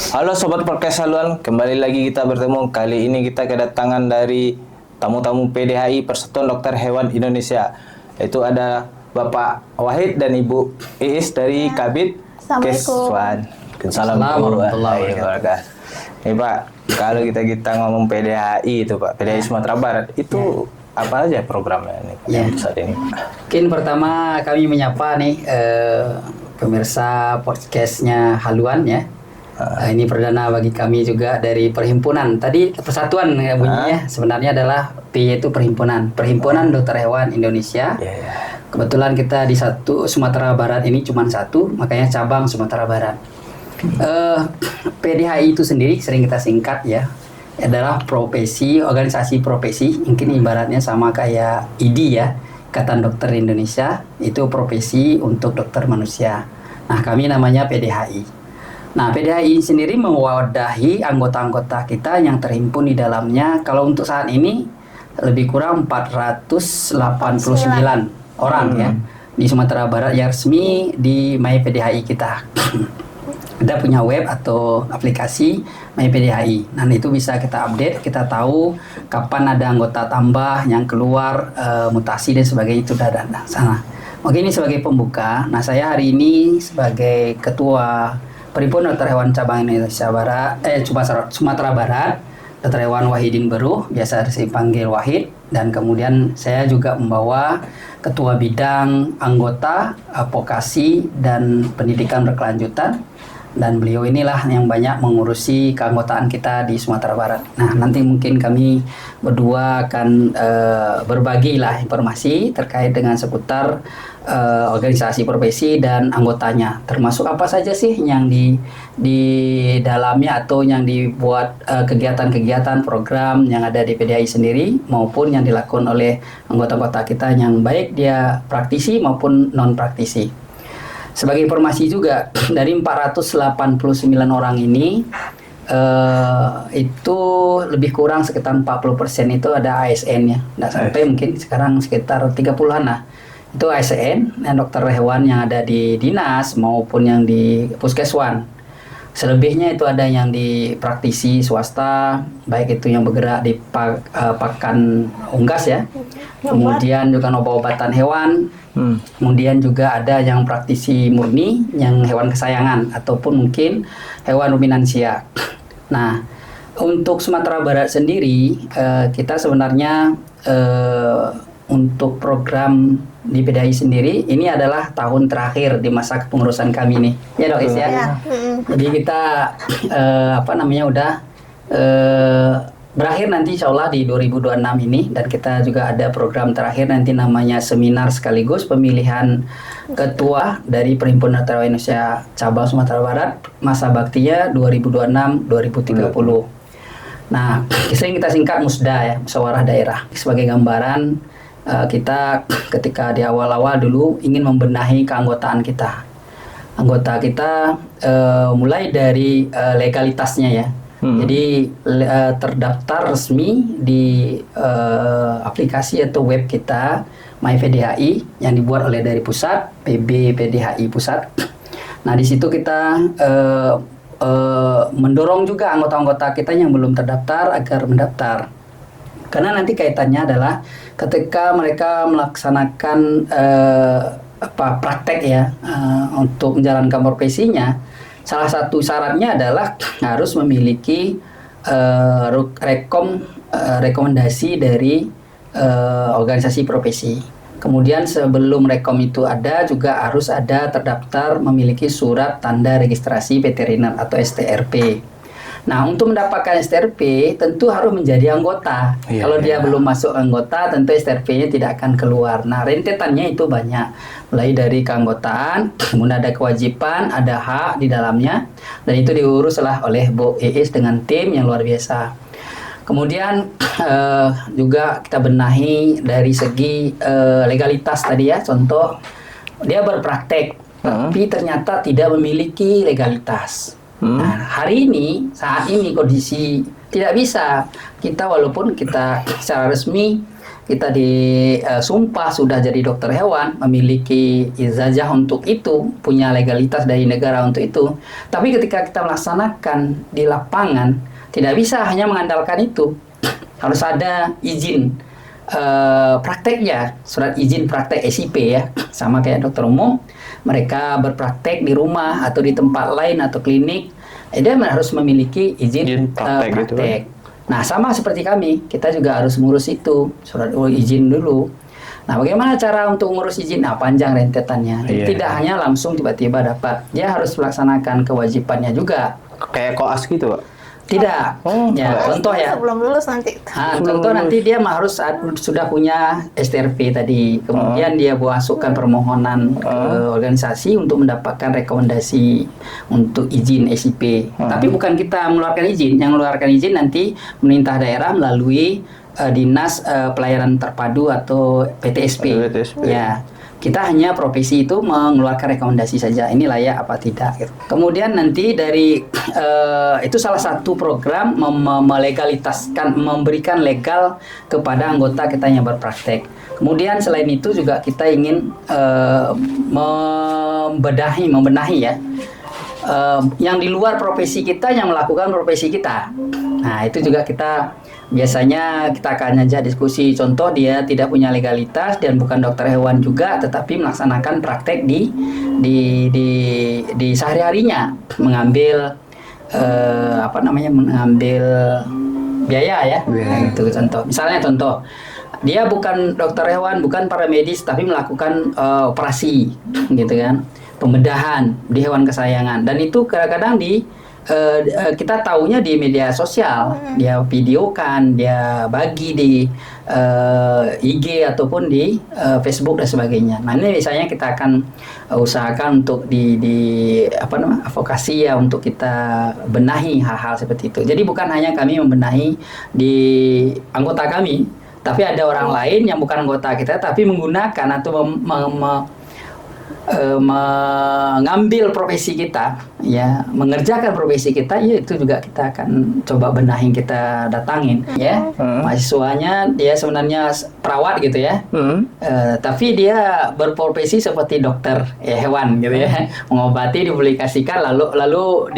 Halo Sobat Podcast Haluan, kembali lagi kita bertemu. Kali ini kita kedatangan dari tamu-tamu PDHI Persatuan Dokter Hewan Indonesia. Itu ada Bapak Wahid dan Ibu Iis dari Kabid Keswan. Assalamualaikum warahmatullahi wabarakatuh. Nih Pak, kalau kita ngomong PDHI itu Pak, PDHI Sumatera Barat, itu apa aja programnya nih saat ini? Mungkin pertama kami menyapa nih pemirsa podcastnya Haluan ya. Ini perdana bagi kami juga dari perhimpunan. Tadi persatuan ya bunyinya, sebenarnya adalah P itu Perhimpunan Dokter Hewan Indonesia. Kebetulan kita di Sumatera Barat ini cuma satu, makanya cabang Sumatera Barat. PDHI itu sendiri sering kita singkat ya, adalah organisasi profesi, mungkin ibaratnya sama kayak IDI ya, Ikatan Dokter Indonesia, itu profesi untuk dokter manusia. Nah, kami namanya PDHI. Nah, PDHI sendiri mewadahi anggota-anggota kita yang terhimpun di dalamnya. Kalau untuk saat ini lebih kurang 489 orang ya di Sumatera Barat yang resmi di My PDHI kita. Kita punya web atau aplikasi My PDHI. Nah, itu bisa kita update, kita tahu kapan ada anggota tambah yang keluar, mutasi dan sebagainya, itu ada sana. Oke, ini sebagai pembuka. Nah, saya hari ini sebagai ketua Perhimpunan Dokter Hewan Cabang Indonesia Barat, Sumatera Barat, Dokter Hewan Wahidin Beruh, biasa dipanggil Wahid, dan kemudian saya juga membawa ketua bidang anggota, advokasi dan pendidikan berkelanjutan, dan beliau inilah yang banyak mengurusi keanggotaan kita di Sumatera Barat. Nah, nanti mungkin kami berdua akan berbagi lah informasi terkait dengan seputar organisasi profesi dan anggotanya, termasuk apa saja sih yang di dalamnya atau yang dibuat kegiatan-kegiatan program yang ada di PDHI sendiri maupun yang dilakukan oleh anggota-anggota kita yang baik dia praktisi maupun non praktisi. Sebagai informasi juga, dari 489 orang ini itu lebih kurang sekitar 40% itu ada ASN ya, nggak sampai mungkin sekarang sekitar 30-an lah. Itu ASN, dokter hewan yang ada di dinas maupun yang di puskeswan. Selebihnya itu ada yang di praktisi swasta, baik itu yang bergerak di pakan unggas ya, kemudian juga obat-obatan hewan, kemudian juga ada yang praktisi murni, yang hewan kesayangan, ataupun mungkin hewan ruminansia. Nah, untuk Sumatera Barat sendiri, kita sebenarnya untuk program di PDHI sendiri, ini adalah tahun terakhir di masa kepengurusan kami nih, ya Dok Is ya. Jadi kita udah berakhir nanti insya Allah di 2026 ini, dan kita juga ada program terakhir nanti namanya seminar sekaligus pemilihan ketua dari Perhimpunan Dokter Hewan Indonesia cabang Sumatera Barat masa baktinya 2026-2030. Nah, sering kita singkat MUSDA ya, Musyawarah Daerah. Sebagai gambaran, kita ketika di awal-awal dulu ingin membenahi keanggotaan kita. Anggota kita mulai dari legalitasnya ya. Jadi terdaftar resmi di aplikasi atau web kita My PDHI yang dibuat oleh dari pusat, PB PDHI pusat. Nah, di situ kita mendorong juga anggota-anggota kita yang belum terdaftar agar mendaftar. Karena nanti kaitannya adalah ketika mereka melaksanakan praktek ya untuk menjalankan profesinya, salah satu syaratnya adalah harus memiliki rekomendasi dari organisasi profesi. Kemudian sebelum rekom itu ada juga harus ada terdaftar memiliki surat tanda registrasi veteriner atau STRP. Nah, untuk mendapatkan STRP tentu harus menjadi anggota. Kalau dia belum masuk anggota, tentu STRP-nya tidak akan keluar. Nah, rentetannya itu banyak. Mulai dari keanggotaan, kemudian ada kewajiban, ada hak di dalamnya, dan itu diuruslah oleh Bu Iis dengan tim yang luar biasa. Kemudian juga kita benahi dari segi legalitas tadi ya. Contoh, dia berpraktek, tapi ternyata tidak memiliki legalitas. Nah, hari ini, saat ini kondisi tidak bisa. Kita walaupun kita secara resmi kita disumpah sudah jadi dokter hewan, memiliki ijazah untuk itu, punya legalitas dari negara untuk itu. Tapi ketika kita melaksanakan di lapangan, tidak bisa hanya mengandalkan itu. Harus ada izin prakteknya, surat izin praktek SIP ya, sama kayak dokter umum. Mereka berpraktek di rumah atau di tempat lain atau klinik, dia harus memiliki izin praktek gitu kan. Nah, sama seperti kami, kita juga harus ngurus itu, surat izin dulu. Nah, bagaimana cara untuk ngurus izin? Nah, panjang rentetannya. Tidak hanya langsung tiba-tiba dapat. Dia harus melaksanakan kewajibannya juga. Kayak koas gitu, Pak? Tidak. Contoh ya. Sebelum lulus nanti. Contoh nanti dia harus sudah punya STRP tadi. Kemudian dia masukkan permohonan ke organisasi untuk mendapatkan rekomendasi untuk izin SIP. Tapi bukan kita mengeluarkan izin. Yang mengeluarkan izin nanti pemerintah daerah melalui Dinas Pelayanan Terpadu atau PTSP. Ya. Kita hanya profesi itu mengeluarkan rekomendasi saja, ini layak apa tidak gitu. Kemudian nanti dari itu salah satu program melegalitaskan, memberikan legal kepada anggota kita yang berpraktek. Kemudian selain itu juga kita ingin membenahi ya, yang di luar profesi kita yang melakukan profesi kita. Nah, itu juga kita biasanya kita akan ajak diskusi. Contoh, dia tidak punya legalitas dan bukan dokter hewan juga, tetapi melaksanakan praktek di sehari-harinya, mengambil mengambil biaya ya. Itu contoh. Misalnya contoh, dia bukan dokter hewan, bukan paramedis, tapi melakukan operasi, gitu kan, pembedahan di hewan kesayangan. Dan itu kadang-kadang kita taunya di media sosial, dia videokan, dia bagi di IG ataupun di Facebook dan sebagainya. Nah, ini misalnya kita akan usahakan untuk advokasi ya, untuk kita benahi hal-hal seperti itu. Jadi bukan hanya kami membenahi di anggota kami, tapi ada orang lain yang bukan anggota kita tapi menggunakan atau mengambil profesi kita, ya, mengerjakan profesi kita, ya itu juga kita akan coba benahin, kita datangin, ya. Mahasiswanya dia sebenarnya perawat gitu ya, tapi dia berprofesi seperti dokter hewan gitu ya, mengobati, dipublikasikan, lalu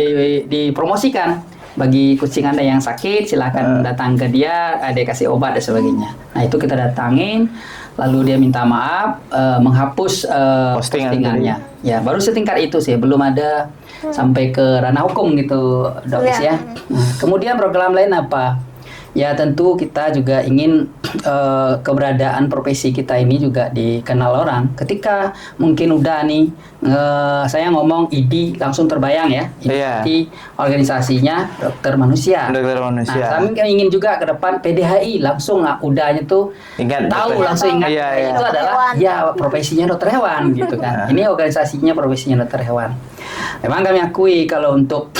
dipromosikan. Bagi kucing Anda yang sakit, silakan datang ke dia, dia kasih obat dan sebagainya. Nah, itu kita datangin, lalu dia minta maaf, menghapus postingannya. Ya, baru setingkat itu sih, belum ada sampai ke ranah hukum gitu, Dok ya. Nah, kemudian program lain apa? Ya, tentu kita juga ingin keberadaan profesi kita ini juga dikenal orang. Ketika mungkin udah nih, saya ngomong ID langsung terbayang ya, ini organisasinya Dokter Manusia. Dokter Manusia. Nah, kami ingin juga ke depan PDHI langsung udahnya tuh tahu langsung ingat itu adalah ya profesinya dokter hewan gitu kan. Ini organisasinya profesinya dokter hewan. Memang kami akui kalau untuk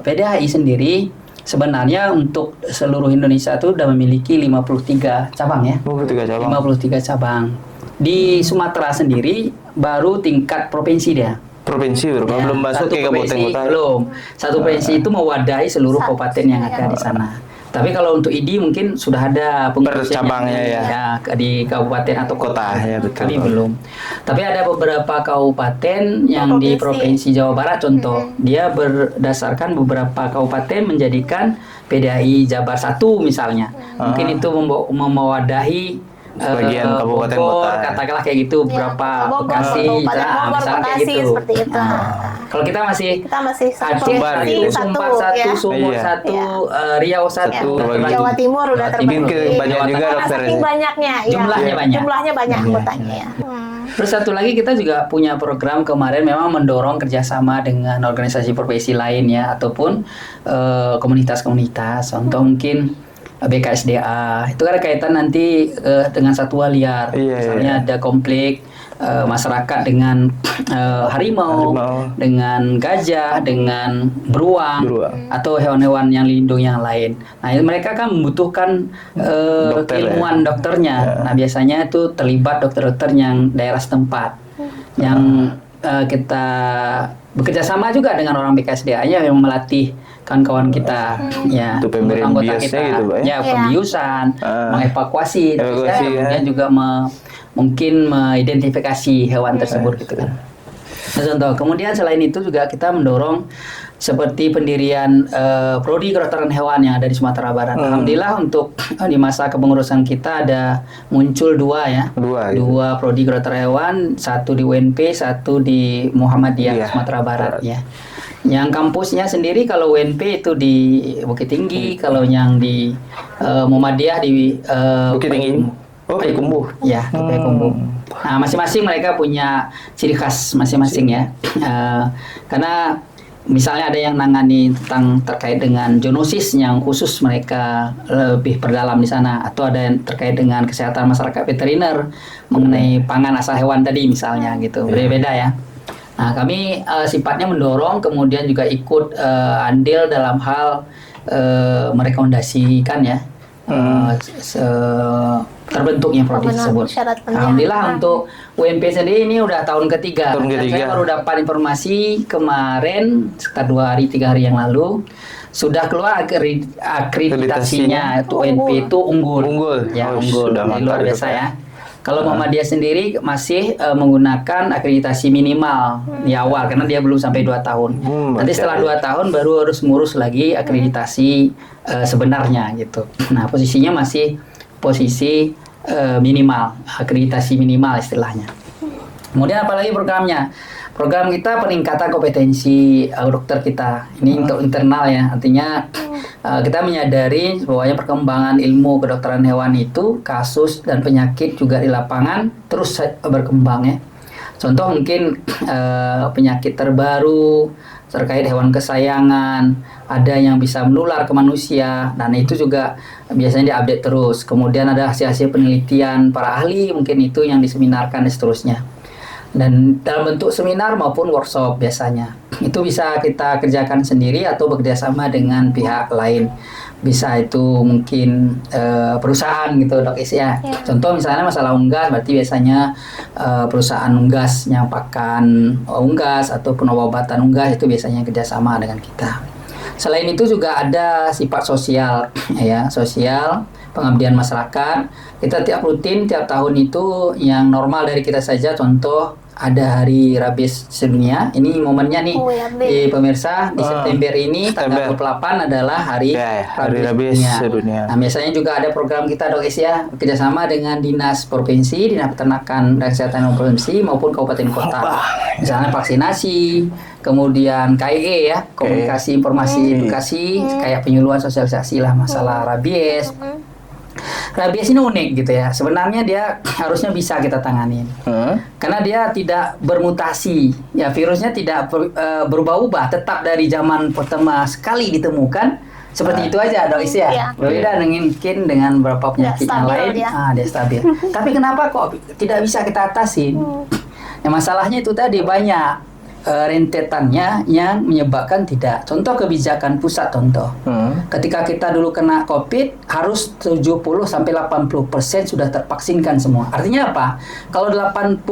PDHI sendiri sebenarnya untuk seluruh Indonesia itu sudah memiliki 53 cabang ya. 53 cabang. Di Sumatera sendiri baru tingkat provinsi dia. Provinsi ya, belum masuk ke kabupaten kota. Belum. Satu provinsi itu mewadahi seluruh kabupaten yang ada di sana. Tapi kalau untuk ID mungkin sudah ada cabangnya ya di kabupaten atau kota. Ya, betul. Kami belum. Tapi ada beberapa kabupaten yang di Provinsi Jawa Barat contoh. Dia berdasarkan beberapa kabupaten menjadikan PDHI Jabar 1 misalnya. Mungkin itu mewadahi bagian kabupaten Bogor, kota. Katakanlah kayak gitu, berapa Bekasi, misalnya kayak gitu. Seperti itu. Kalau kita masih Aceh Sumbar 1, Sumur 1, Riau 1, Jawa Timur udah terbagi. Banyak juga dokter. Saking banyaknya, jumlahnya banyak anggotanya ya. Terus satu lagi kita juga punya program kemarin memang mendorong kerjasama dengan organisasi profesi lain ya, ataupun komunitas-komunitas. Contoh mungkin BKSDA, itu ada kaitan nanti dengan satwa liar. Misalnya ada konflik masyarakat dengan harimau, dengan gajah, dengan beruang, atau hewan-hewan yang lindung yang lain. Nah, mereka kan membutuhkan ilmuwan dokternya. Nah, biasanya itu terlibat dokter-dokter yang daerah setempat, yang kita bekerja sama juga dengan orang BKSDA-nya yang melatih kawan-kawan kita ya, Itu pemberian anggota biusnya kita gitu, Pak, ya? ya, pembiusan, mengevakuasi, Evakuasi, ya. kemudian juga mungkin mengidentifikasi hewan tersebut gitu kan. Nah, contoh. Kemudian selain itu juga kita mendorong seperti pendirian prodi kedokteran hewan yang ada di Sumatera Barat. Alhamdulillah untuk di masa kepengurusan kita ada muncul dua ya, dua prodi kedokteran hewan, satu di UNP, satu di Muhammadiyah Sumatera Barat ya. Yang kampusnya sendiri kalau UNP itu di Bukit Tinggi, kalau yang di Muhammadiyah di Bukit Tinggi. Payakumbuh. Ya, di Payakumbuh. Nah, masing-masing mereka punya ciri khas masing-masing ya. Karena misalnya ada yang nangani tentang terkait dengan zoonosis yang khusus mereka lebih perdalam di sana, atau ada yang terkait dengan kesehatan masyarakat veteriner mengenai pangan asal hewan tadi misalnya gitu. Berbeda ya. Nah, kami sifatnya mendorong, kemudian juga ikut andil dalam hal merekomendasikan ya terbentuknya prodi tersebut. Alhamdulillah untuk UMP sendiri ini udah tahun ketiga. Saya baru dapat informasi kemarin sekitar 2-3 hari yang lalu sudah keluar akreditasinya itu UMP itu unggul. Ya, unggul. Luar biasa ya. Kalau Muhammadiyah sendiri masih menggunakan akreditasi minimal di awal karena dia belum sampai 2 tahun. Nanti setelah 2 tahun baru harus ngurus lagi akreditasi sebenarnya gitu. Nah, posisinya masih posisi minimal, akreditasi minimal istilahnya. Kemudian apalagi programnya? Program kita peningkatan kompetensi dokter kita. Ini untuk internal ya, artinya kita menyadari bahwa perkembangan ilmu kedokteran hewan itu, kasus dan penyakit juga di lapangan terus berkembang ya. Contoh mungkin penyakit terbaru terkait hewan kesayangan, ada yang bisa menular ke manusia, dan itu juga biasanya diupdate terus. Kemudian ada hasil-hasil penelitian para ahli, mungkin itu yang diseminarkan dan seterusnya. Dan dalam bentuk seminar maupun workshop biasanya. Itu bisa kita kerjakan sendiri atau bekerjasama dengan pihak lain. Bisa itu mungkin perusahaan gitu dok Is ya. Contoh misalnya masalah unggas, berarti biasanya perusahaan unggas yang pakan unggas ataupun obat-obatan unggas itu biasanya kerjasama dengan kita. Selain itu juga ada sifat sosial ya, sosial pengabdian masyarakat. Kita tiap tahun itu yang normal dari kita saja, contoh ada hari rabies sedunia. Ini momennya nih di pemirsa, di September ini tanggal 28 adalah hari rabies sedunia. Nah, biasanya juga ada program kita dok Is ya, kerjasama dengan dinas provinsi, dinas peternakan dan kesehatan provinsi maupun kabupaten kota. Misalnya vaksinasi, kemudian KIE ya, komunikasi informasi edukasi, kayak penyuluhan sosialisasi lah masalah rabies. Rabies ini unik gitu ya. Sebenarnya dia harusnya bisa kita tanganin. Karena dia tidak bermutasi. Ya, virusnya tidak berubah-ubah, tetap dari zaman pertama sekali ditemukan seperti itu aja dok Is ya. Berbeda mungkin dengan beberapa penyakit yang lain. Dia stabil. Tapi kenapa kok tidak bisa kita atasin? Ya, masalahnya itu tadi banyak rentetannya yang menyebabkan tidak. Contoh kebijakan pusat contoh. Ketika kita dulu kena COVID harus 70-80% sudah tervaksinkan semua. Artinya apa? Kalau 80%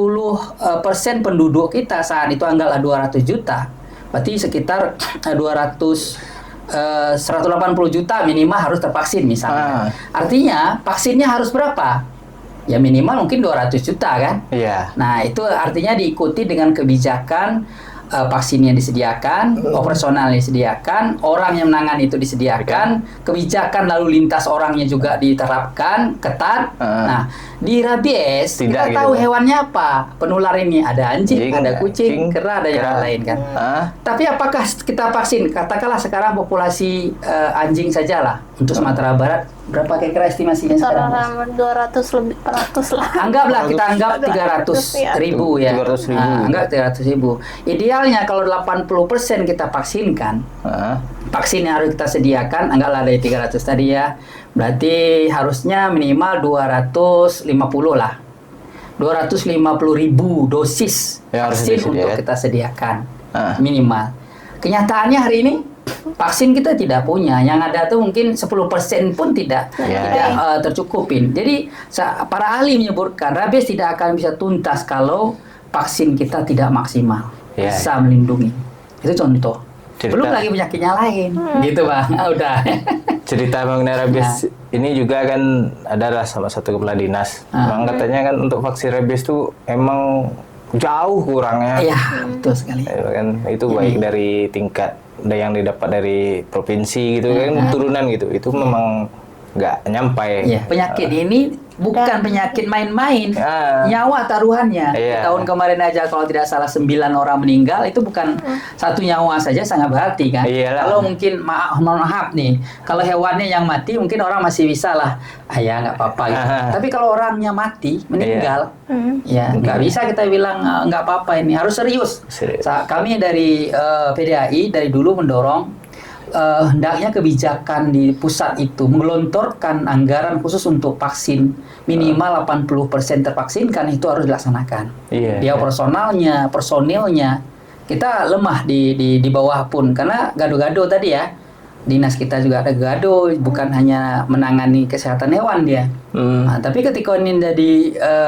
penduduk kita saat itu anggaplah 200 juta, berarti sekitar 180 juta minimal harus tervaksin misalnya. Artinya vaksinnya harus berapa? Ya minimal mungkin 200 juta kan? Nah, itu artinya diikuti dengan kebijakan vaksin yang disediakan, operasional yang disediakan, orang yang menangani itu disediakan, kebijakan lalu lintas orangnya juga diterapkan ketat. Nah, di rabies kita tahu hewannya apa penular ini, ada anjing, ada kucing, kera, ada yang lain kan. Tapi apakah kita vaksin? Katakanlah sekarang populasi anjing sajalah untuk Sumatera Barat berapa kira-kira estimasinya sekarang? 200 lebih 400 lah. Anggaplah kita anggap 300.000 ya. 300.000. Anggap 300.000. Idealnya kalau 80% kita vaksinkan, vaksin yang harus kita sediakan anggaplah dari 300 tadi ya. Berarti harusnya minimal 250 lah. 250.000 dosis vaksin untuk kita sediakan minimal. Kenyataannya hari ini vaksin kita tidak punya. Yang ada tuh mungkin 10% pun tidak tercukupin. Jadi para ahli menyebutkan rabies tidak akan bisa tuntas kalau vaksin kita tidak maksimal bisa melindungi. Itu contoh. Belum lagi penyakitnya lain. Gitu Bang. Udah. Cerita mengenai rabies ini juga kan adalah sama satu kepala dinas. Memang katanya kan untuk vaksin rabies tuh emang jauh kurangnya. Iya, betul sekali. Kan itu baik dari tingkat yang didapat dari provinsi gitu kan turunan gitu. Itu memang nggak nyampai. Iya. Penyakit ini bukan penyakit main-main, nyawa taruhannya. Tahun kemarin aja kalau tidak salah 9 orang meninggal, itu bukan satu nyawa saja sangat berarti kan. Kalau mungkin maaf nih, kalau hewannya yang mati mungkin orang masih bisa lah, ya nggak apa-apa gitu. Tapi kalau orangnya mati, meninggal, ya nggak bisa kita bilang nggak apa-apa, ini harus serius. Kami dari PDHI dari dulu mendorong hendaknya kebijakan di pusat itu menggelontorkan anggaran khusus untuk vaksin minimal 80% tervaksinkan itu harus dilaksanakan. Dia personilnya kita lemah di bawah pun karena gado-gado tadi ya. Dinas kita juga ada gado, bukan hanya menangani kesehatan hewan dia. Nah, tapi ketika ini jadi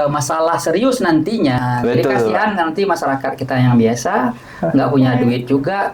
masalah serius nantinya, jadi kasihan nanti masyarakat kita yang biasa nggak punya duit juga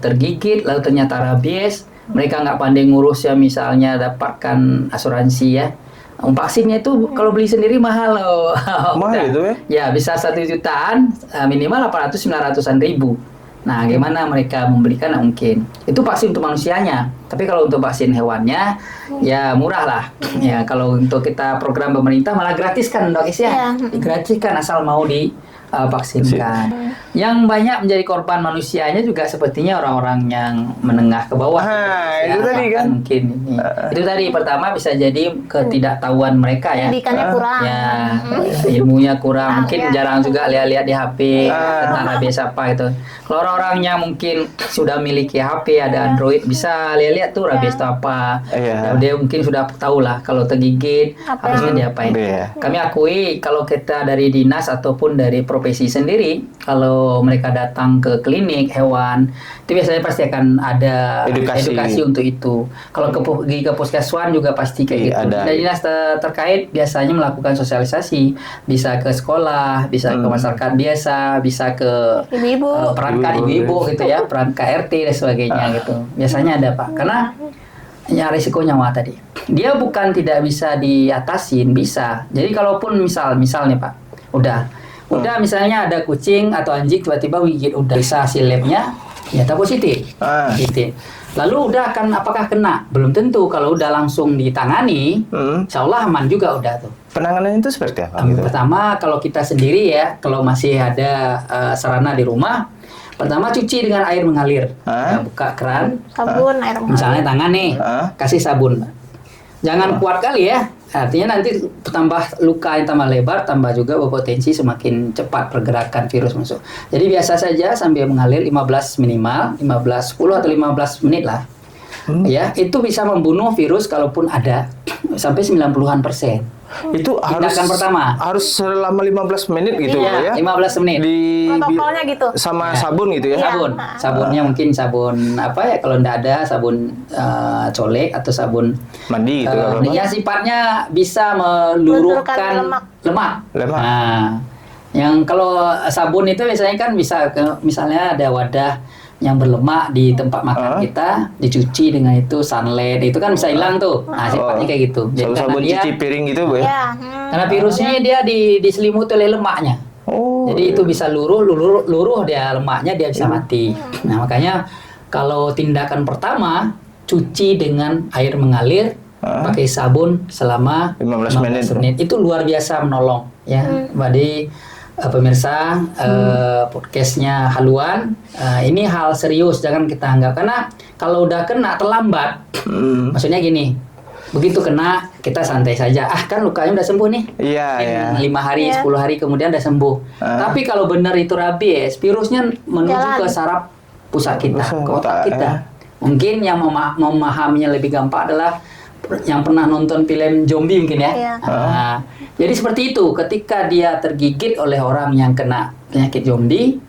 tergigit, lalu ternyata rabies, mereka nggak pandai ngurus ya misalnya dapatkan asuransi ya. Vaksinnya itu kalau beli sendiri mahal loh. Mahal itu ya? Ya bisa 1 jutaan, minimal 800-900-an ribu. Nah, gimana mereka membelikan? Nah, mungkin itu vaksin untuk manusianya. Tapi kalau untuk vaksin hewannya, ya murah lah. Ya kalau untuk kita program pemerintah malah gratis kan, Dok Is ya? Digratiskan asal mau divaksinkan. Yang banyak menjadi korban manusianya juga sepertinya orang-orang yang menengah ke bawah. Itu tadi kan? Mungkin ini. Itu tadi pertama bisa jadi ketidaktahuan mereka ya. Pendidikannya kurang. Ya, ilmunya kurang. Mungkin jarang juga lihat-lihat di HP tentang rabies apa itu. Kalau orang-orangnya mungkin sudah memiliki HP, ada Android, bisa lihat-lihat tuh rabies itu apa. Dia mungkin sudah tahu lah kalau tergigit harusnya diapain. Kami akui kalau kita dari dinas ataupun dari profesi sendiri, kalau mereka datang ke klinik hewan, itu biasanya pasti akan ada edukasi untuk itu. Kalau pergi ke puskeswan juga pasti kayak gitu. Dan dinas terkait biasanya melakukan sosialisasi, bisa ke sekolah, bisa ke masyarakat biasa, bisa ke ibu-ibu, perangkat ibu-ibu gitu ya, perangkat RT dan sebagainya gitu. Biasanya ada Pak, karena ya risiko nyawa tadi. Dia bukan tidak bisa diatasin, bisa. Jadi kalaupun misalnya Pak, udah misalnya ada kucing atau anjing tiba-tiba gigit, udah bisa hasil labnya ternyata positif. Lalu udah akan apakah kena? Belum tentu. Kalau udah langsung ditangani, insya Allah aman juga udah tuh. Penanganan itu seperti apa? Pertama kalau kita sendiri ya, kalau masih ada sarana di rumah, pertama cuci dengan air mengalir. Buka keran, sabun, air mengalir. Misalnya tangan nih, kasih sabun. Jangan kuat kali ya. Artinya nanti tambah luka yang tambah lebar, tambah juga berpotensi semakin cepat pergerakan virus masuk. Jadi biasa saja sambil mengalir 15 minimal, 10 atau 15 menit lah. Ya, itu bisa membunuh virus kalaupun ada sampai 90-an%. Itu tindakan pertama harus selama 15 menit gitu ya. 15 menit. Protokolnya gitu. Sama sabun gitu ya. Sabunnya mungkin sabun apa ya, kalau enggak ada sabun colek atau sabun mandi gitu ya sifatnya bisa meluruhkan lemak. Nah, yang kalau sabun itu biasanya kan bisa misalnya ada wadah yang berlemak di tempat makan kita, dicuci dengan itu sunlight, itu kan bisa hilang tuh. Nah, sifatnya kayak gitu. Jadi sabun cuci piring gitu, Bu ya. Karena virusnya dia diselimuti oleh lemaknya. Jadi itu bisa luruh dia lemaknya, dia bisa mati. Nah, makanya kalau tindakan pertama cuci dengan air mengalir, pakai sabun selama 15 menit. Itu luar biasa menolong ya. Jadi pemirsa podcastnya Haluan, ini hal serius, jangan kita anggap, karena kalau udah kena terlambat. Maksudnya gini, begitu kena kita santai saja, kan lukanya udah sembuh nih, 5 hari 10 hari kemudian udah sembuh. Tapi kalau benar itu rabies, virusnya menuju ke saraf pusat kita, ke otak kita. Mungkin yang memahaminya lebih gampang adalah yang pernah nonton film zombie mungkin ya. Jadi seperti itu, ketika dia tergigit oleh orang yang kena penyakit zombie,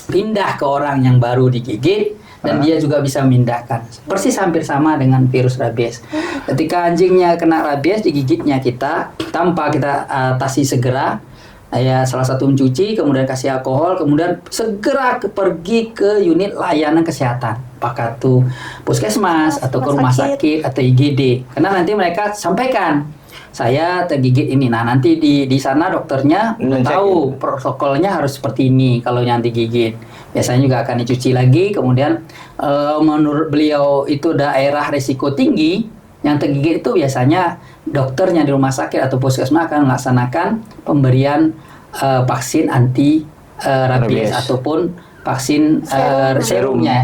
pindah ke orang yang baru digigit, dan dia juga bisa memindahkan. Persis hampir sama dengan virus rabies. Ketika anjingnya kena rabies, digigitnya kita, tanpa kita atasi segera, Ya, salah satu mencuci, kemudian kasih alkohol, kemudian segera pergi ke unit layanan kesehatan, apakah itu puskesmas atau ke rumah sakit atau IGD. Karena nanti mereka sampaikan, saya tergigit ini. Nah, nanti di sana dokternya tahu protokolnya harus seperti ini kalau yang digigit. Biasanya juga akan dicuci lagi, kemudian menurut beliau itu daerah risiko tinggi, yang tergigit itu biasanya dokternya di rumah sakit atau puskesmas akan melaksanakan pemberian vaksin anti rabies ataupun vaksin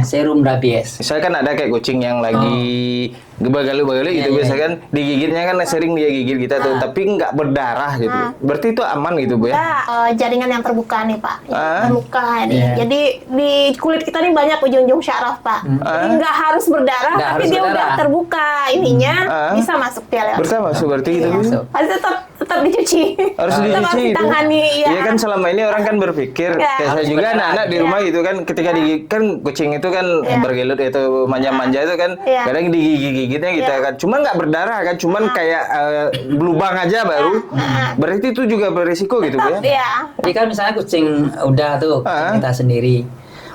serum rabies. Misalnya kan ada kayak kucing yang lagi gebagalu-bagalu gitu, biasa kan digigitnya kan sering dia gigit kita tuh, tapi nggak berdarah gitu. Berarti itu aman gitu Bu ya? Jaringan yang terbuka nih Pak, terbuka nih. Jadi di kulit kita nih banyak ujung-ujung syaraf Pak. Jadi nggak harus berdarah, tapi dia udah terbuka ininya, bisa masuk dia lewat. Bisa masuk berarti gitu. Pasti tetap dicuci. Harus dicuci itu. Ditangani, ya. Iya kan selama ini orang kan berpikir, kayak saya juga anak-anak di rumah gitu kan, ketika digigit kan kucing itu kan bergelut itu manja-manja itu kan, kadang digigit-gigitnya kita kan, cuman nggak berdarah kan, cuman kayak berlubang aja baru. Berarti itu juga berisiko gitu Bu ya? Jadi kan misalnya kucing udah tuh kita sendiri,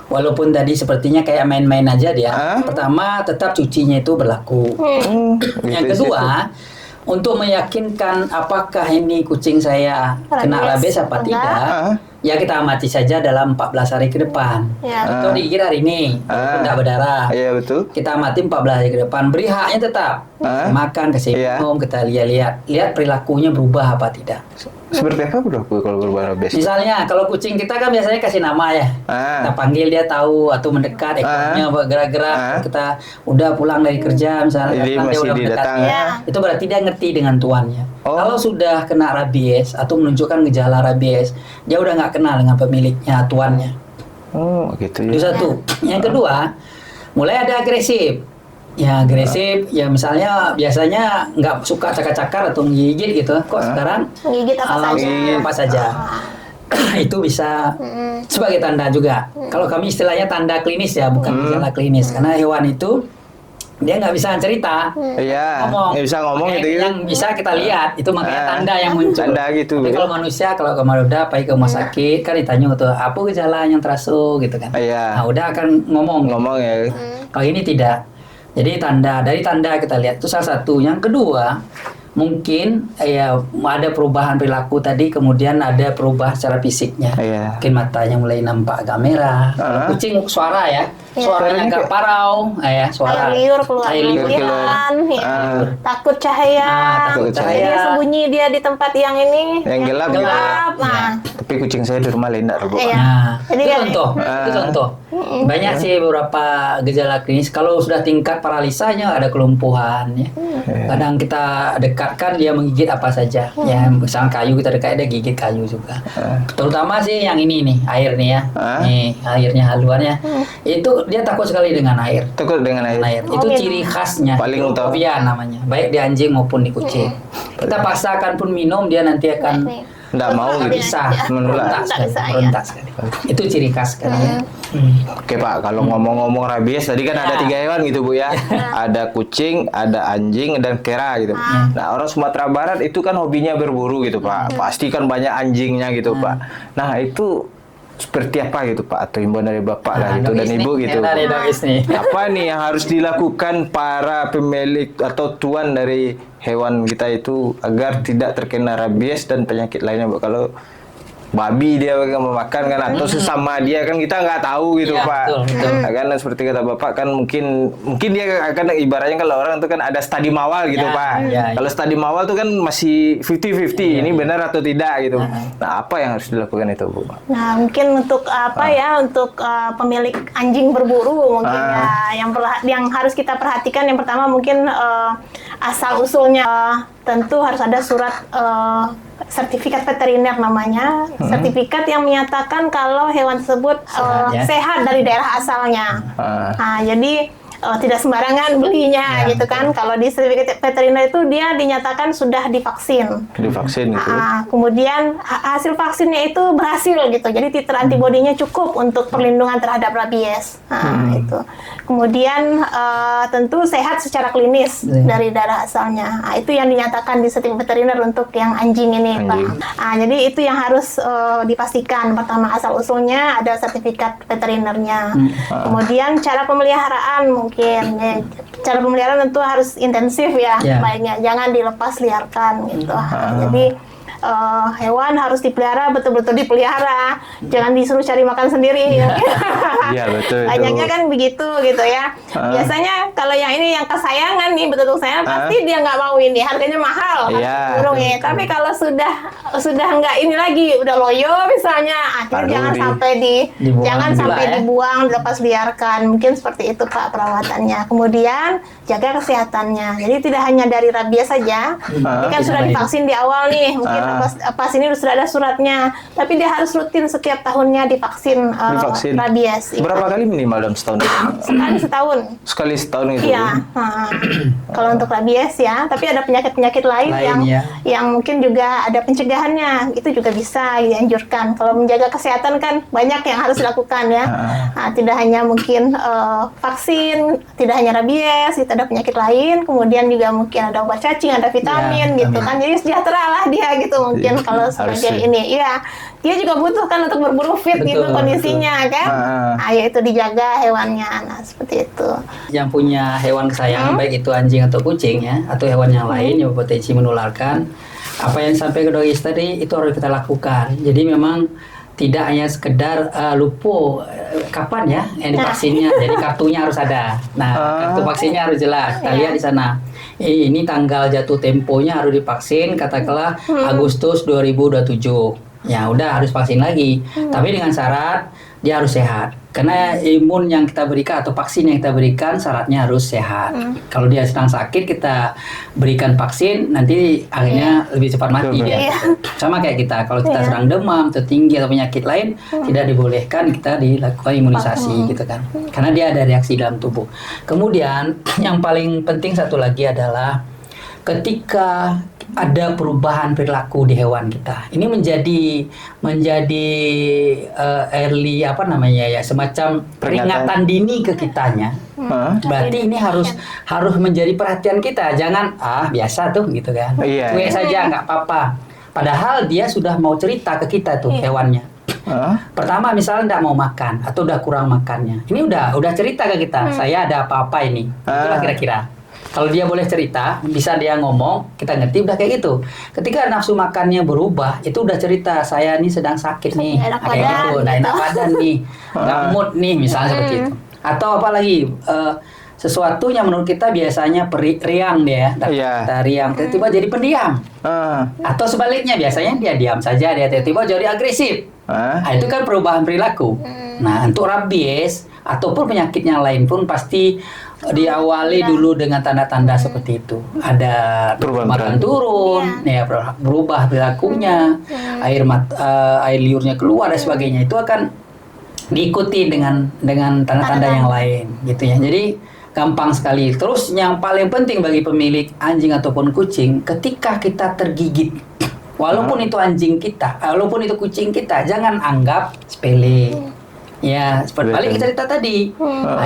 walaupun tadi sepertinya kayak main-main aja dia. Pertama tetap cucinya itu berlaku. Yang kedua, untuk meyakinkan apakah ini kucing saya kena rabies apa tidak, ya kita amati saja dalam 14 hari ke depan. Atau digigit hari ini, tidak berdarah. Iya betul. Kita amati 14 hari ke depan. Beri haknya tetap. Makan, kasih minum, kita lihat perilakunya berubah apa tidak. Seperti apa Bu kalau berubah rabies? Misalnya kalau kucing kita kan biasanya kasih nama ya. Kita panggil dia tahu atau mendekat, ekornya bergerak-gerak. Kita udah pulang dari kerja misalnya, dia udah mendekat. Itu berarti dia ngerti dengan tuannya. Kalau sudah kena rabies atau menunjukkan gejala rabies, dia udah nggak kenal dengan pemiliknya, tuannya. Oh gitu ya. Itu satu. Yang kedua, mulai ada agresif. Ya agresif, ya misalnya biasanya nggak suka cakar-cakar atau menggigit gitu. Kok sekarang menggigit apa saja? Itu bisa sebagai tanda juga. Kalau kami istilahnya tanda klinis ya, bukan gejala klinis. Karena hewan itu dia nggak bisa cerita, nggak bisa ngomong gitu. Yang bisa kita lihat itu makanya tanda yang muncul. Tanda gitu. Tapi kalau manusia, kalau kemarin udah pergi ke rumah sakit kan ditanya tuh apa gejala yang terasa gitu kan. Nah udah akan ngomong ya. Kalau ini tidak. Jadi dari tanda kita lihat itu salah satu. Yang kedua, mungkin ya ada perubahan perilaku tadi, kemudian ada perubahan secara fisiknya. Mungkin matanya mulai nampak agak merah. Kucing suara ya, suaranya agak parau, suara air liur keluar, takut cahaya, dia sembunyi dia di tempat yang ini yang gelap. Tapi kucing saya di rumah lendak Bu. Itu contoh. Banyak sih beberapa gejala klinis. Kalau sudah tingkat paralisanya ada kelumpuhan ya. Kadang kita dekatkan dia menggigit apa saja. Ya misalnya kayu kita dekat dia gigit kayu juga. Terutama sih yang ini nih, air nih ya. Nih airnya haluannya. Itu dia takut sekali dengan air. Takut dengan air. Itu ciri khasnya. Paling utama namanya. Baik di anjing maupun di kucing. Kita paksakan pun minum dia nanti akan nggak mau bisa merontak sekali. Itu ciri khas kan. Oke Pak, kalau ngomong-ngomong rabies tadi kan ada 3 hewan gitu Bu ya. Ada kucing, ada anjing, dan kera gitu. Nah orang Sumatera Barat itu kan hobinya berburu gitu Pak. Pasti kan banyak anjingnya gitu Pak. Nah itu seperti apa gitu Pak, atau himbauan dari Bapak lah gitu dan Ibu gitu. Apa nih yang harus dilakukan para pemilik atau tuan dari hewan kita itu agar tidak terkena rabies dan penyakit lainnya Bu? Kalau babi dia memakan kan atau sesama dia kan kita nggak tahu gitu Pak. Betul. Karena seperti kata Bapak kan mungkin dia akan ibaratnya kalau orang itu kan ada stadium awal gitu Pak. Kalau stadium awal tuh kan masih 50-50 ini benar atau tidak gitu. Nah apa yang harus dilakukan itu Bu? Nah mungkin untuk untuk pemilik anjing berburu mungkin yang harus kita perhatikan yang pertama mungkin asal usulnya tentu harus ada surat sertifikat veteriner namanya, sertifikat yang menyatakan kalau hewan tersebut sehat dari daerah asalnya. Nah, jadi tidak sembarangan belinya Ya, gitu kan. Kalau di sertifikat veteriner itu dia dinyatakan sudah divaksin. Divaksin gitu. Kemudian hasil vaksinnya itu berhasil gitu. Jadi titer antibodinya cukup untuk perlindungan terhadap rabies. Itu. Kemudian tentu sehat secara klinis dari darah asalnya. Itu yang dinyatakan di sertifikat veteriner untuk yang anjing ini, Pak. Jadi itu yang harus dipastikan. Pertama, asal usulnya ada sertifikat veterinernya. Kemudian cara pemeliharaan mungkin. Ya, cara pemeliharaan tentu harus intensif ya, baiknya jangan dilepas liarkan gitu. Jadi hewan harus dipelihara, betul-betul dipelihara, jangan disuruh cari makan sendiri. Iya, betul. Banyaknya kan begitu gitu ya. Biasanya kalau yang ini yang kesayangan nih, betul-betul sayang, pasti dia nggak mau ini, harganya mahal. Burungnya. Tapi kalau sudah nggak ini lagi, udah loyo misalnya, akhirnya jangan sampai dibuang, dilepas liarkan. Mungkin seperti itu Pak perawatannya. Kemudian jaga kesehatannya. Jadi tidak hanya dari rabies saja. Ini kan sudah divaksin di awal nih, mungkin pas ini sudah ada suratnya, tapi dia harus rutin setiap tahunnya divaksin rabies. Berapa kali minimal dalam setahun? Sekali setahun gitu. Iya. Kalau untuk rabies ya, tapi ada penyakit-penyakit lain yang mungkin juga ada pencegahannya, itu juga bisa dianjurkan. Kalau menjaga kesehatan kan banyak yang harus dilakukan ya. Tidak hanya mungkin vaksin, tidak hanya rabies, itu ada penyakit lain, kemudian juga mungkin ada obat cacing, ada vitamin gitu kan. Jadi sejahtera lah dia gitu mungkin kalau sebagai ini. Iya, dia juga butuh kan untuk berburu fit gitu kondisinya kan. Ya itu dijaga hewannya. Nah, seperti itu. Yang punya hewan kesayangan baik itu anjing atau kucing ya, atau hewan yang lain yang berpotensi menularkan, apa yang disampaikan Dogis tadi itu harus kita lakukan. Jadi memang tidak hanya sekedar lupa kapan ya yang divaksinnya, jadi kartunya harus ada. Nah, kartu vaksinnya harus jelas. Kita lihat di sana. Ini tanggal jatuh temponya harus divaksin, katakanlah Agustus 2027. Ya udah harus vaksin lagi. Tapi dengan syarat dia harus sehat. Karena imun yang kita berikan atau vaksin yang kita berikan syaratnya harus sehat. Kalau dia sedang sakit kita berikan vaksin, nanti akhirnya lebih cepat mati dia. Sama kayak kita, kalau kita sedang demam, tertinggi atau penyakit lain, tidak dibolehkan kita dilakukan imunisasi gitu kan. Karena dia ada reaksi dalam tubuh. Kemudian yang paling penting satu lagi adalah ketika ada perubahan perilaku di hewan kita, ini menjadi early semacam peringatan dini ke kitanya. Berarti ini harus menjadi perhatian kita. Jangan biasa tuh gitu kan, cuek saja nggak apa-apa. Padahal dia sudah mau cerita ke kita tuh hewannya. Pertama misalnya nggak mau makan atau udah kurang makannya, ini udah cerita ke kita. Saya ada apa-apa ini, itulah kira-kira. Kalau dia boleh cerita, bisa dia ngomong, kita ngerti udah kayak gitu. Ketika nafsu makannya berubah, itu udah cerita, saya nih sedang sakit nih, kayak gitu, enak badan nih, nggak mood nih, misalnya seperti itu. Atau apalagi sesuatu yang menurut kita biasanya riang dia, kita riang, tiba-tiba jadi pendiam. Atau sebaliknya, biasanya dia diam saja, dia tiba-tiba jadi agresif. Nah, itu kan perubahan perilaku. Nah, untuk rabies ataupun penyakit yang lain pun pasti diawali dulu dengan tanda-tanda seperti itu. Ada makan turun, berubah perilakunya, air liurnya keluar dan sebagainya. Itu akan diikuti dengan tanda-tanda yang lain, gitu ya. Jadi gampang sekali. Terus yang paling penting bagi pemilik anjing ataupun kucing, ketika kita tergigit, walaupun itu anjing kita, walaupun itu kucing kita, jangan anggap sepele. Ya, seperti balik cerita tadi.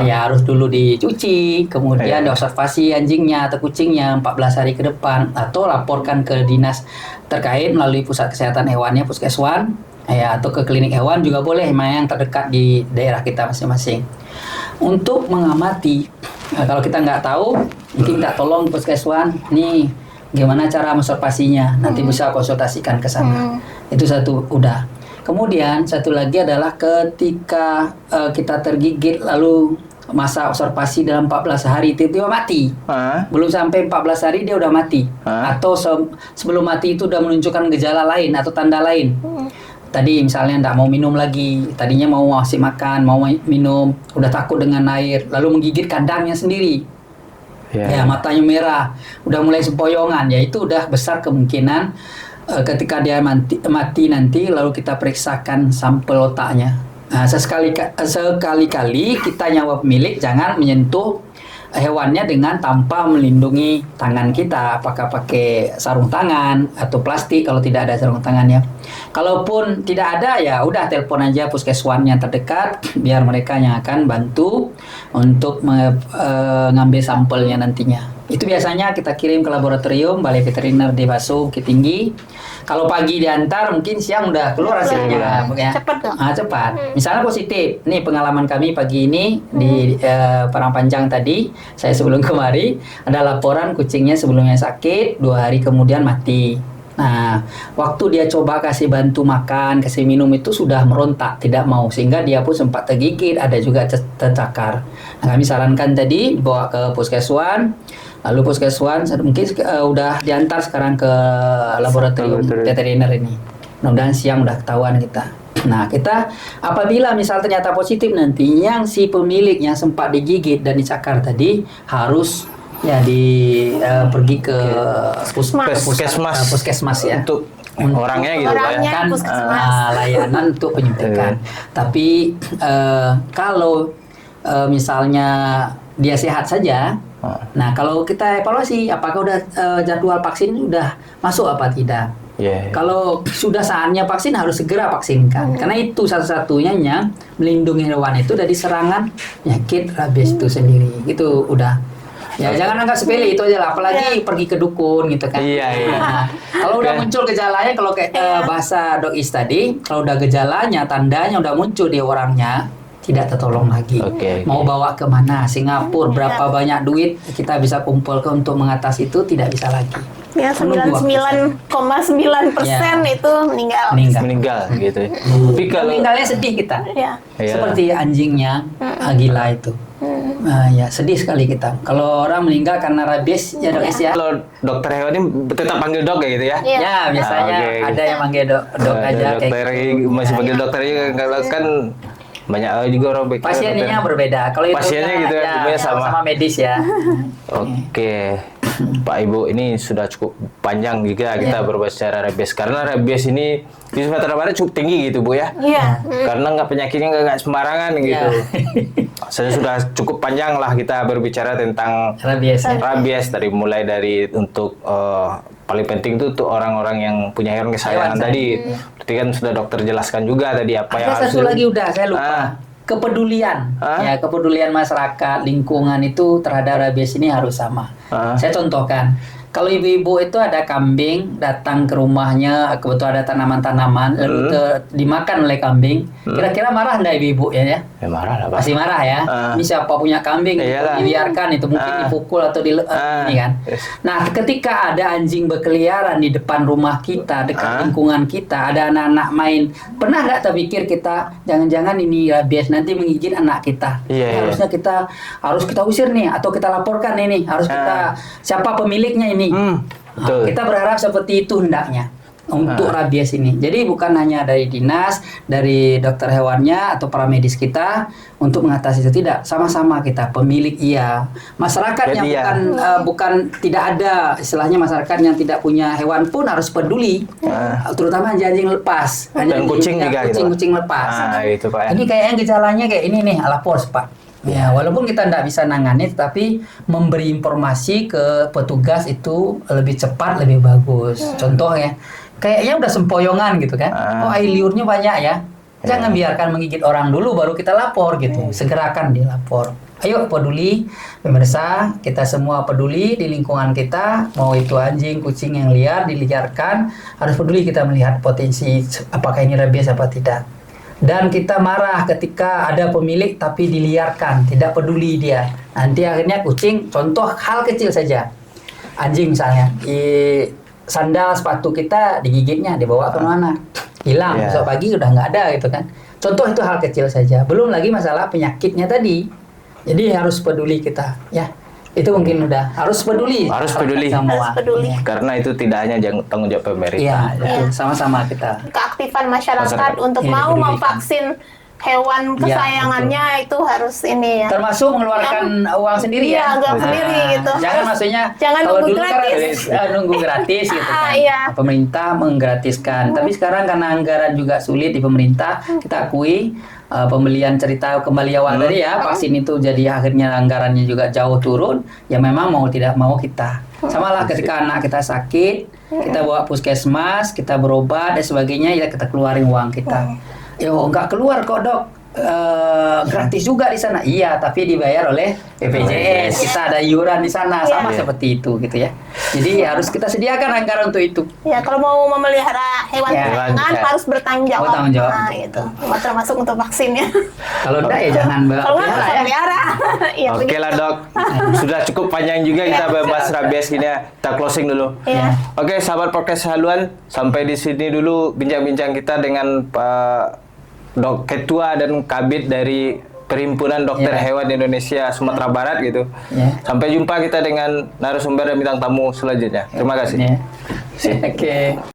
Ya harus dulu dicuci, kemudian diobservasi anjingnya atau kucingnya 14 hari ke depan, atau laporkan ke dinas terkait melalui pusat kesehatan hewannya, puskeswan, atau ke klinik hewan juga boleh, yang terdekat di daerah kita masing-masing. Untuk mengamati, kalau kita nggak tahu, mungkin kita tolong puskeswan, nih gimana cara observasinya, nanti bisa konsultasikan ke sana. Itu satu udah. Kemudian satu lagi adalah ketika kita tergigit lalu masa observasi dalam 14 hari tiba-tiba mati. Belum sampai 14 hari dia udah mati. Atau sebelum mati itu udah menunjukkan gejala lain atau tanda lain. Tadi misalnya enggak mau minum lagi, tadinya mau masih makan, mau minum, udah takut dengan air, lalu menggigit kandangnya sendiri. Ya, matanya merah, udah mulai sempoyongan, ya itu udah besar kemungkinan ketika dia mati nanti lalu kita periksakan sampel otaknya. Sekali-kali kita nyawa pemilik jangan menyentuh hewannya dengan tanpa melindungi tangan kita, apakah pakai sarung tangan atau plastik kalau tidak ada sarung tangannya. Kalaupun tidak ada, ya udah telepon aja puskeswan yang terdekat, biar mereka yang akan bantu untuk mengambil sampelnya nantinya. Itu biasanya kita kirim ke laboratorium Balai Veteriner di Baso, Bukit Tinggi. Kalau pagi diantar, mungkin siang udah keluar hasilnya. Ya. Cepat dong. Cepat. Misalnya positif. Nih pengalaman kami pagi ini di Parangpanjang tadi, saya sebelum kemari, ada laporan kucingnya sebelumnya sakit, 2 hari kemudian mati. Nah, waktu dia coba kasih bantu makan, kasih minum itu sudah merontak, tidak mau, sehingga dia pun sempat tergigit, ada juga tercakar. Nah, kami sarankan tadi bawa ke puskeswan, lalu puskeswan mungkin udah diantar sekarang ke laboratorium veteriner ini. Mudah-mudahan siang udah ketahuan kita. Nah, kita apabila misal ternyata positif, nanti yang si pemilik yang sempat digigit dan dicakar tadi harus ya pergi ke puskesmas ya, untuk orangnya gitu Pak ya. Orangnya kan puskesmas. layanan untuk penyuntikan. Tapi kalau misalnya dia sehat saja, nah kalau kita evaluasi apakah udah jadwal vaksin udah masuk apa tidak. Kalau sudah saatnya vaksin harus segera vaksinkan, karena itu satu-satunya yang melindungi hewan itu dari serangan penyakit rabies itu sendiri. Itu udah. Ya jangan anggap sepele, itu aja lah. Apalagi pergi ke dukun gitu kan. Nah, kalau udah muncul gejalanya, kalau kayak bahasa Dokis tadi, kalau udah gejalanya, tandanya udah muncul di orangnya, tidak tertolong lagi. Mau bawa kemana? Singapura, berapa banyak duit kita bisa kumpulkan untuk mengatasi itu, tidak bisa lagi. Ya, 99,9% itu meninggal gitu. Tapi kalau meninggalnya sedih kita. Ya. Seperti anjingnya gila itu. Ya sedih sekali kita. Kalau orang meninggal karena rabies ya Dok ya. Kalau dokter hewan ini tetap panggil dok ya gitu ya? Ya biasanya ada yang manggil dok aja. Dokter masih panggil dokter juga, kalau kan banyak juga orang pasiennya berbeda. Kalau itu pasiennya gitu ya, sama medis ya. Oke. Pak Ibu, ini sudah cukup panjang juga kita berbicara rabies, karena rabies ini di Sumatera Barat cukup tinggi gitu Bu ya. Karena penyakitnya nggak sembarangan gitu. Saya sudah cukup panjang lah kita berbicara tentang rabies dari mulai dari untuk paling penting itu untuk orang-orang yang punya hewan kesayangan tadi. Berarti kan sudah dokter jelaskan juga tadi apa yang harus. Satu lagi udah saya lupa. Kepedulian, ya kepedulian masyarakat, lingkungan itu terhadap rabies ini harus sama. Saya contohkan, kalau ibu-ibu itu ada kambing datang ke rumahnya, kebetulan ada tanaman-tanaman, lalu dimakan oleh kambing, kira-kira marah nggak ibu-ibu ya? Ya marah lah Pak. Pasti marah ya. Ini siapa punya kambing, dibiarkan itu mungkin dipukul atau ini kan. Nah, ketika ada anjing berkeliaran di depan rumah kita, dekat lingkungan kita, ada anak-anak main, pernah nggak terpikir kita jangan-jangan ini rabies nanti menggigit anak kita? Harusnya kita usir nih, atau kita laporkan ini, harus kita siapa pemiliknya ini. Kita berharap seperti itu hendaknya untuk rabies ini. Jadi bukan hanya dari dinas, dari dokter hewannya atau para medis kita untuk mengatasi itu, tidak, sama-sama kita pemilik masyarakatnya bukan tidak ada istilahnya, masyarakat yang tidak punya hewan pun harus peduli, terutama anjing lepas dan kucing lepas. Gitu, Pak, ya. Ini kayaknya gejalanya kayak ini nih, lapor Pak. Ya, walaupun kita tidak bisa nangani, tetapi memberi informasi ke petugas itu lebih cepat, lebih bagus. Contoh ya, kayaknya udah sempoyongan gitu kan. Air liurnya banyak ya. Jangan biarkan menggigit orang dulu, baru kita lapor gitu. Segerakan dilapor. Ayo peduli, pemirsa, kita semua peduli di lingkungan kita, mau itu anjing, kucing yang liar, diliarkan, harus peduli kita melihat potensi apakah ini rabies apa tidak. Dan kita marah ketika ada pemilik tapi diliarkan, tidak peduli dia. Nanti akhirnya kucing, contoh hal kecil saja. Anjing misalnya, sandal sepatu kita digigitnya, dibawa ke mana? Hilang, besok pagi udah nggak ada gitu kan. Contoh itu hal kecil saja. Belum lagi masalah penyakitnya tadi. Jadi harus peduli kita, ya. Itu mungkin udah harus peduli. Harus peduli. Harus peduli. Karena itu tidak hanya tanggung jawab pemerintah. Iya, sama-sama kita. Keaktifan masyarakat untuk mau memvaksin hewan Iya, kesayangannya itu harus ini ya. Termasuk mengeluarkan uang sendiri Iya, ya. uang sendiri gitu. Jangan Terus maksudnya jangan kalau nunggu dulu kan gratis. nunggu gratis gitu kan. Iya. Pemerintah menggratiskan. Tapi sekarang karena anggaran juga sulit di pemerintah, kita akui pembelian cerita kembali awal tadi ya, vaksin itu jadi akhirnya anggarannya juga jauh turun. Ya memang mau tidak mau kita. Sama lah ketika anak kita sakit, kita bawa puskesmas, kita berobat dan sebagainya, ya kita keluarin uang kita. Yo nggak keluar kok dok. Gratis juga di sana. Iya, tapi dibayar oleh BPJS. Kita ada iuran di sana, sama Iya. seperti itu gitu ya. Jadi harus kita sediakan anggaran untuk itu. Ya, kalau mau memelihara hewan Ya, kesayangan ya. harus bertanggung jawab. Bertanggung jawab. Nah, itu. Termasuk untuk vaksinnya. Kalau enggak ya jangan Kalau nggak pelihara bisa ya. pelihara. Iya, Oke begitu. lah dok, sudah cukup panjang juga kita bahas rabies gini ya. Kita closing dulu. Iya. Oke, sahabat podcast haluan, sampai di sini dulu bincang-bincang kita dengan Pak Ketua dan Kabid dari Perhimpunan Dokter Ya. Hewan Indonesia Sumatera Barat gitu. Ya. Sampai jumpa kita dengan narasumber dan bintang tamu selanjutnya. Terima kasih. Ya. Oke.